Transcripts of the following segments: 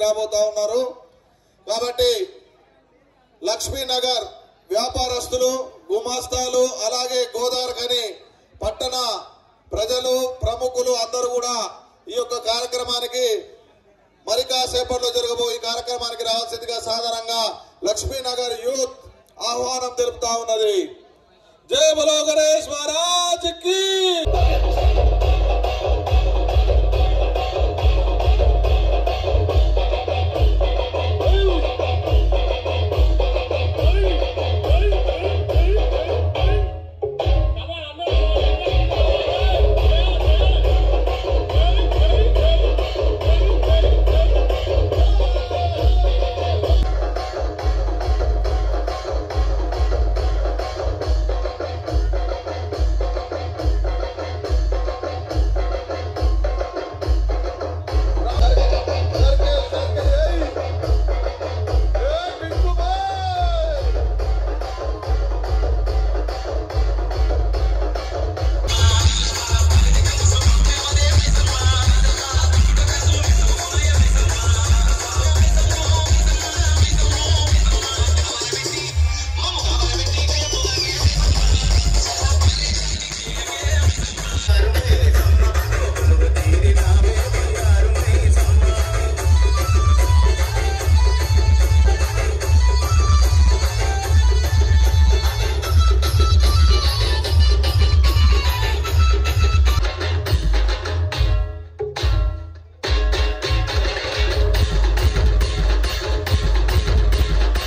రాబోతా ఉన్నారు. కాబట్టి లక్ష్మీనగర్ వ్యాపారస్తులు, గుమాస్తాలు, అలాగే గోదావరిఖని పట్టణ ప్రజలు, ప్రముఖులు అందరూ కూడా ఈ యొక్క కార్యక్రమానికి మరి కాసేపట్లో జరగబోయే ఈ కార్యక్రమానికి రావాల్సిందిగా సాధారణంగా లక్ష్మీనగర్ యూత్ ఆహ్వానం తెలుపుతా ఉన్నది. జై బలో గణేష్ మహారాజ్ కి.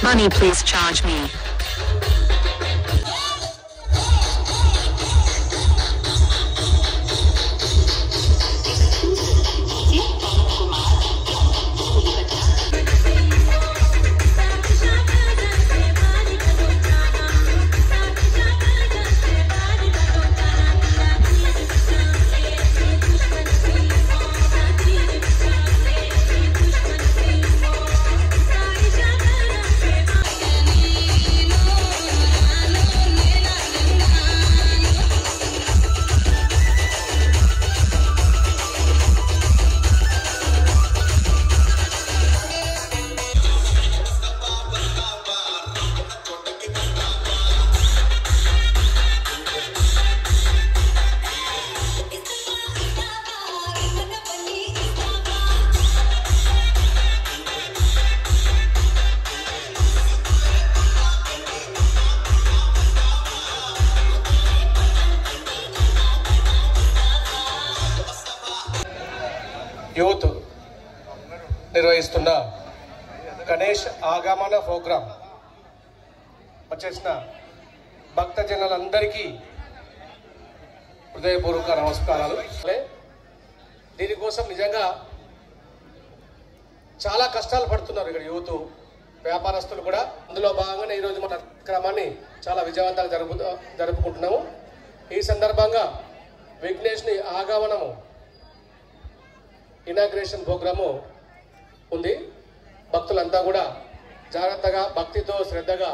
Money, please charge me. Youth నిర్వహిస్తున్న గణేష్ ఆగమన ప్రోగ్రాం వచ్చేసిన భక్తజనులందరికీ హృదయపూర్వక నమస్కారాలు. దీనికోసం నిజంగా చాలా కష్టాలు పడుతున్నారు ఇక్కడ యూత్, వ్యాపారస్తులు కూడా. అందులో భాగంగానే ఈరోజు మన కార్యక్రమాన్ని చాలా విజయవంతంగా జరుపుకుంటున్నాము. ఈ సందర్భంగా విఘ్నేష్ని ఆగమనము ఇనాగ్రేషన్ ప్రోగ్రాము ఉంది. భక్తులంతా కూడా జాగ్రత్తగా, భక్తితో, శ్రద్ధగా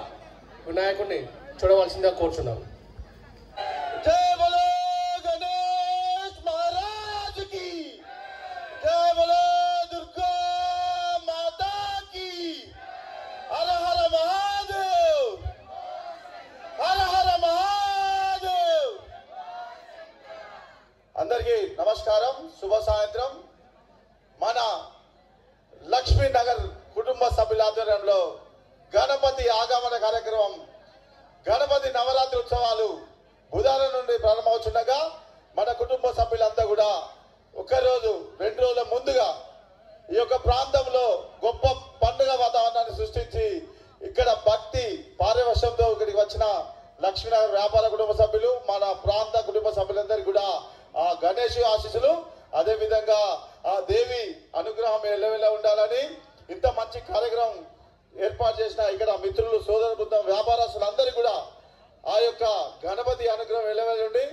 వినాయకుడిని చూడవలసిందిగా కోరుచున్నాము. జై బలో గణేష్ మహారాజ్ కి. జై బలో దుర్గా మాతా కి. హర హర మహాదేవ్, హర హర మహాదేవ్. అందరికీ నమస్కారం, శుభ సాయంత్రం. మన లక్ష్మీనగర్ కుటుంబ సభ్యుల ఆధ్వర్యంలో గణపతి ఆగమన కార్యక్రమం, గణపతి నవరాత్రి ఉత్సవాలు బుధవారం నుండి ప్రారంభమవుతుండగా మన కుటుంబ సభ్యులంతా కూడా ఒకరోజు 2 రోజుల ముందుగా ఈ యొక్క ప్రాంతంలో గొప్ప పండుగ వాతావరణాన్ని సృష్టించి ఇక్కడ భక్తి పారవశ్యంతో ఇక్కడికి వచ్చిన లక్ష్మీనగర్ వ్యాపార కుటుంబ సభ్యులు, మన ప్రాంత కుటుంబ సభ్యులందరికీ కూడా ఆ గణేష్ ఆశీస్సులు, అదే విధంగా ఆ దేవి అనుగ్రహం ఎల్లవెల్ల ఉండాలని ఇంత మంచి కార్యక్రమం ఏర్పాటు చేసిన ఇక్కడ మిత్రులు, సోదర బృందం, వ్యాపారస్తులందరికీ కూడా ఆ యొక్క గణపతి అనుగ్రహం ఎల్లవెల్ల ఉండి